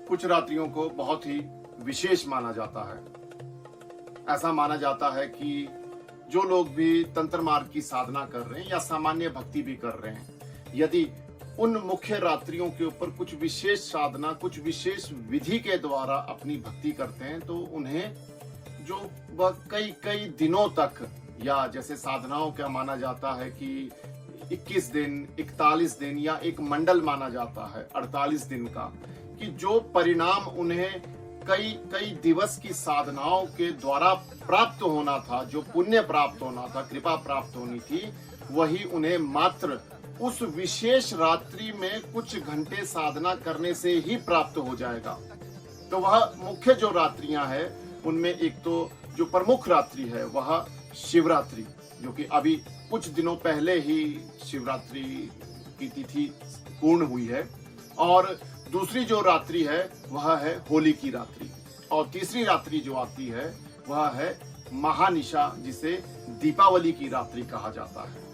कुछ रात्रियों को बहुत ही विशेष माना जाता है। ऐसा माना जाता है कि जो लोग भी तंत्र मार्ग की साधना कर रहे हैं या सामान्य भक्ति भी कर रहे हैं, यदि उन मुख्य रात्रियों के ऊपर कुछ विशेष साधना, कुछ विशेष विधि के द्वारा अपनी भक्ति करते हैं, तो उन्हें जो वह कई कई दिनों तक, या जैसे साधनाओं का माना जाता है कि 21 दिन, 41 दिन या एक मंडल माना जाता है 48 दिन का, कि जो परिणाम उन्हें कई कई दिवस की साधनाओं के द्वारा प्राप्त होना था, जो पुण्य प्राप्त होना था, कृपा प्राप्त होनी थी, वही उन्हें मात्र उस विशेष रात्रि में कुछ घंटे साधना करने से ही प्राप्त हो जाएगा। तो वह मुख्य जो रात्रियां हैं, उनमें एक तो जो प्रमुख रात्रि है वह शिवरात्रि, जो कि अभी कुछ दिनों पहले ही शिवरात्रि की तिथि पूर्ण हुई है, और दूसरी जो रात्रि है वह है होली की रात्रि, और तीसरी रात्रि जो आती है वह है महानिशा, जिसे दीपावली की रात्रि कहा जाता है।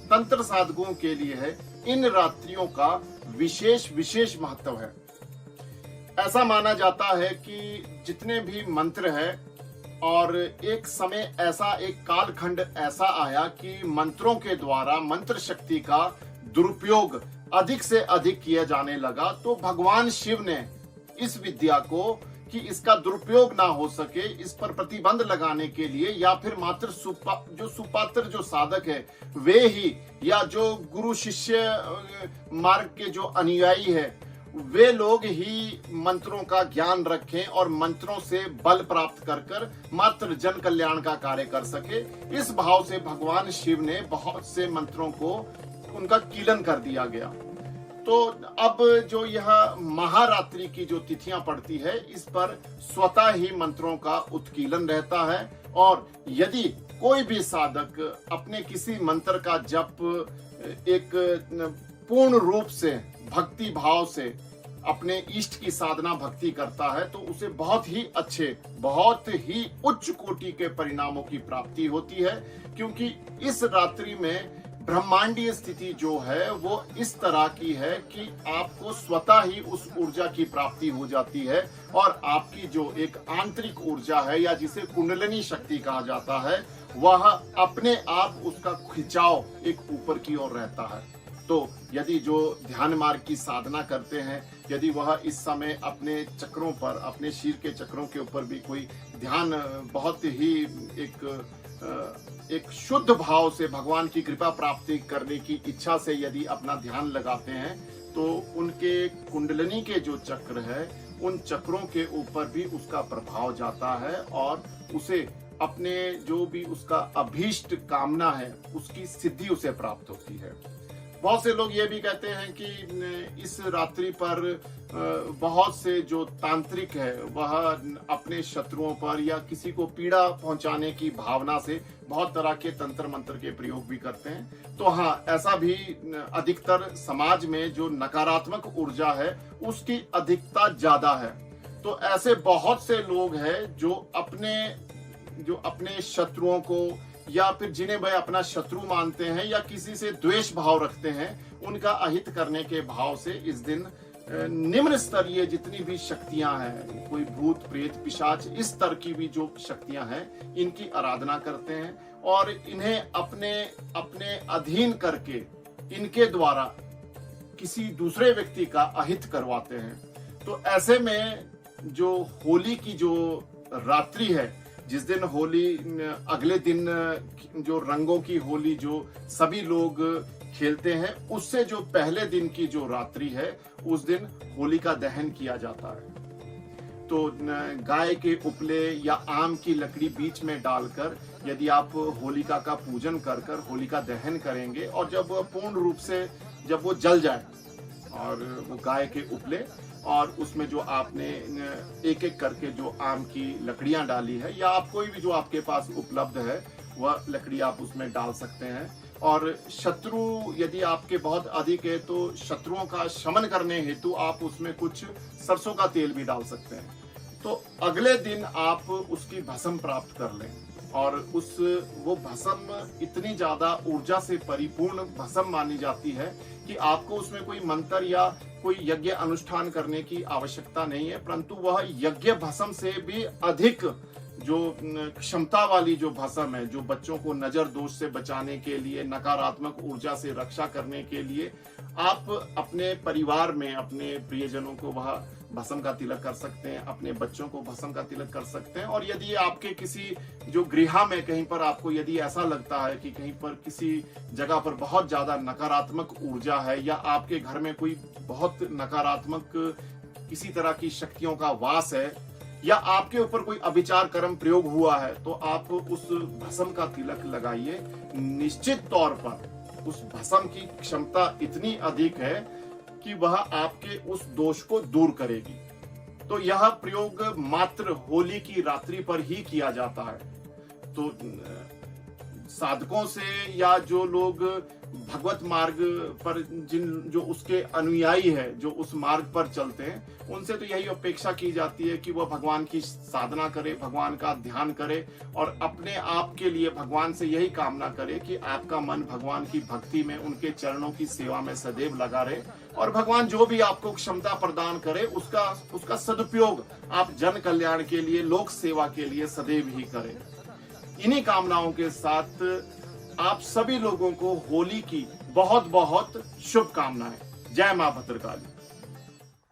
तंत्र साधकों के लिए है इन रात्रियों का विशेष विशेष महत्व है। ऐसा माना जाता है कि जितने भी मंत्र है, और एक समय ऐसा, एक कालखंड ऐसा आया कि मंत्रों के द्वारा मंत्र शक्ति का दुरुपयोग अधिक से अधिक किया जाने लगा। तो भगवान शिव ने इस विद्या को, कि इसका दुरुपयोग ना हो सके, इस पर प्रतिबंध लगाने के लिए, या फिर मात्र जो सुपात्र जो साधक है वे ही, या जो गुरु शिष्य मार्ग के जो अनुयायी है वे लोग ही मंत्रों का ज्ञान रखें और मंत्रों से बल प्राप्त कर मात्र जन कल्याण का कार्य कर सके। इस भाव से भगवान शिव ने बहुत से मंत्रों को उनका कीलन कर दिया गया। तो अब जो यह महारात्रि की जो तिथियां पड़ती है, इस पर स्वतः ही मंत्रों का उत्कीलन रहता है, और यदि कोई भी साधक अपने किसी मंत्र का जप एक पूर्ण रूप से भक्ति भाव से अपने इष्ट की साधना भक्ति करता है, तो उसे बहुत ही अच्छे, बहुत ही उच्च कोटि के परिणामों की प्राप्ति होती है। क्योंकि इस रात्रि में ब्रह्मांडीय स्थिति जो है वो इस तरह की है कि आपको स्वतः ही उस ऊर्जा की प्राप्ति हो जाती है, और आपकी जो एक आंतरिक ऊर्जा है, या जिसे कुंडलिनी शक्ति कहा जाता है, वह अपने आप उसका खिंचाव एक ऊपर की ओर रहता है। तो यदि जो ध्यान मार्ग की साधना करते हैं, यदि वह इस समय अपने चक्रों पर, अपने शीर के चक्रों के ऊपर भी कोई ध्यान बहुत ही एक शुद्ध भाव से भगवान की कृपा प्राप्ति करने की इच्छा से यदि अपना ध्यान लगाते हैं, तो उनके कुंडलिनी के जो चक्र है, उन चक्रों के ऊपर भी उसका प्रभाव जाता है, और उसे अपने जो भी उसका अभीष्ट कामना है उसकी सिद्धि उसे प्राप्त होती है। बहुत से लोग ये भी कहते हैं कि इस रात्रि पर बहुत से जो तांत्रिक है वह अपने शत्रुओं पर या किसी को पीड़ा पहुंचाने की भावना से बहुत तरह के तंत्र मंत्र के प्रयोग भी करते हैं। तो हाँ, ऐसा भी अधिकतर समाज में जो नकारात्मक ऊर्जा है उसकी अधिकता ज्यादा है। तो ऐसे बहुत से लोग हैं जो अपने शत्रुओं को, या फिर जिन्हें वह अपना शत्रु मानते हैं या किसी से द्वेष भाव रखते हैं, उनका अहित करने के भाव से इस दिन निम्न स्तरीय जितनी भी शक्तियां हैं, कोई भूत प्रेत पिशाच, इस स्तर की भी जो शक्तियां हैं, इनकी आराधना करते हैं, और इन्हें अपने अधीन करके इनके द्वारा किसी दूसरे व्यक्ति का अहित करवाते हैं। तो ऐसे में जो होली की जो रात्रि है, जिस दिन होली, अगले दिन जो रंगों की होली जो सभी लोग खेलते हैं, उससे जो पहले दिन की जो रात्रि है, उस दिन होलिका दहन किया जाता है। तो गाय के उपले या आम की लकड़ी बीच में डालकर यदि आप होलिका का पूजन कर होलिका दहन करेंगे, और जब पूर्ण रूप से जब वो जल जाए, और वो गाय के उपले, और उसमें जो आपने एक एक करके जो आम की लकड़ियां डाली है, या आप कोई भी जो आपके पास उपलब्ध है वह लकड़ी आप उसमें डाल सकते हैं। और शत्रु यदि आपके बहुत अधिक है, तो शत्रुओं का शमन करने हेतु आप उसमें कुछ सरसों का तेल भी डाल सकते हैं। तो अगले दिन आप उसकी भस्म प्राप्त कर लें, और वो भस्म इतनी ज्यादा ऊर्जा से परिपूर्ण भस्म मानी जाती है कि आपको उसमें कोई मंत्र या कोई यज्ञ अनुष्ठान करने की आवश्यकता नहीं है, परंतु वह यज्ञ भस्म से भी अधिक जो क्षमता वाली जो भस्म है, जो बच्चों को नजर दोष से बचाने के लिए, नकारात्मक ऊर्जा से रक्षा करने के लिए आप अपने परिवार में अपने प्रियजनों को वह भस्म का तिलक कर सकते हैं, अपने बच्चों को भस्म का तिलक कर सकते हैं। और यदि आपके किसी जो गृह में कहीं पर आपको यदि ऐसा लगता है कि कहीं पर किसी जगह पर बहुत ज्यादा नकारात्मक ऊर्जा है या आपके घर में कोई बहुत नकारात्मक किसी तरह की शक्तियों का वास है या आपके ऊपर कोई अभिचार कर्म प्रयोग हुआ है, तो आप उस भस्म का तिलक लगाइए। निश्चित तौर पर उस भस्म की क्षमता इतनी अधिक है कि वह आपके उस दोष को दूर करेगी। तो यह प्रयोग मात्र होली की रात्रि पर ही किया जाता है। तो साधकों से या जो लोग भगवत मार्ग पर जो उसके अनुयायी है, जो उस मार्ग पर चलते हैं, उनसे तो यही अपेक्षा की जाती है कि वह भगवान की साधना करे, भगवान का ध्यान करे और अपने आप के लिए भगवान से यही कामना करे कि आपका मन भगवान की भक्ति में, उनके चरणों की सेवा में सदैव लगा रहे और भगवान जो भी आपको क्षमता प्रदान करे उसका सदुपयोग आप जन कल्याण के लिए, लोक सेवा के लिए सदैव ही करें। इन्हीं कामनाओं के साथ आप सभी लोगों को होली की बहुत बहुत शुभकामनाएं। जय मां भद्रकाली।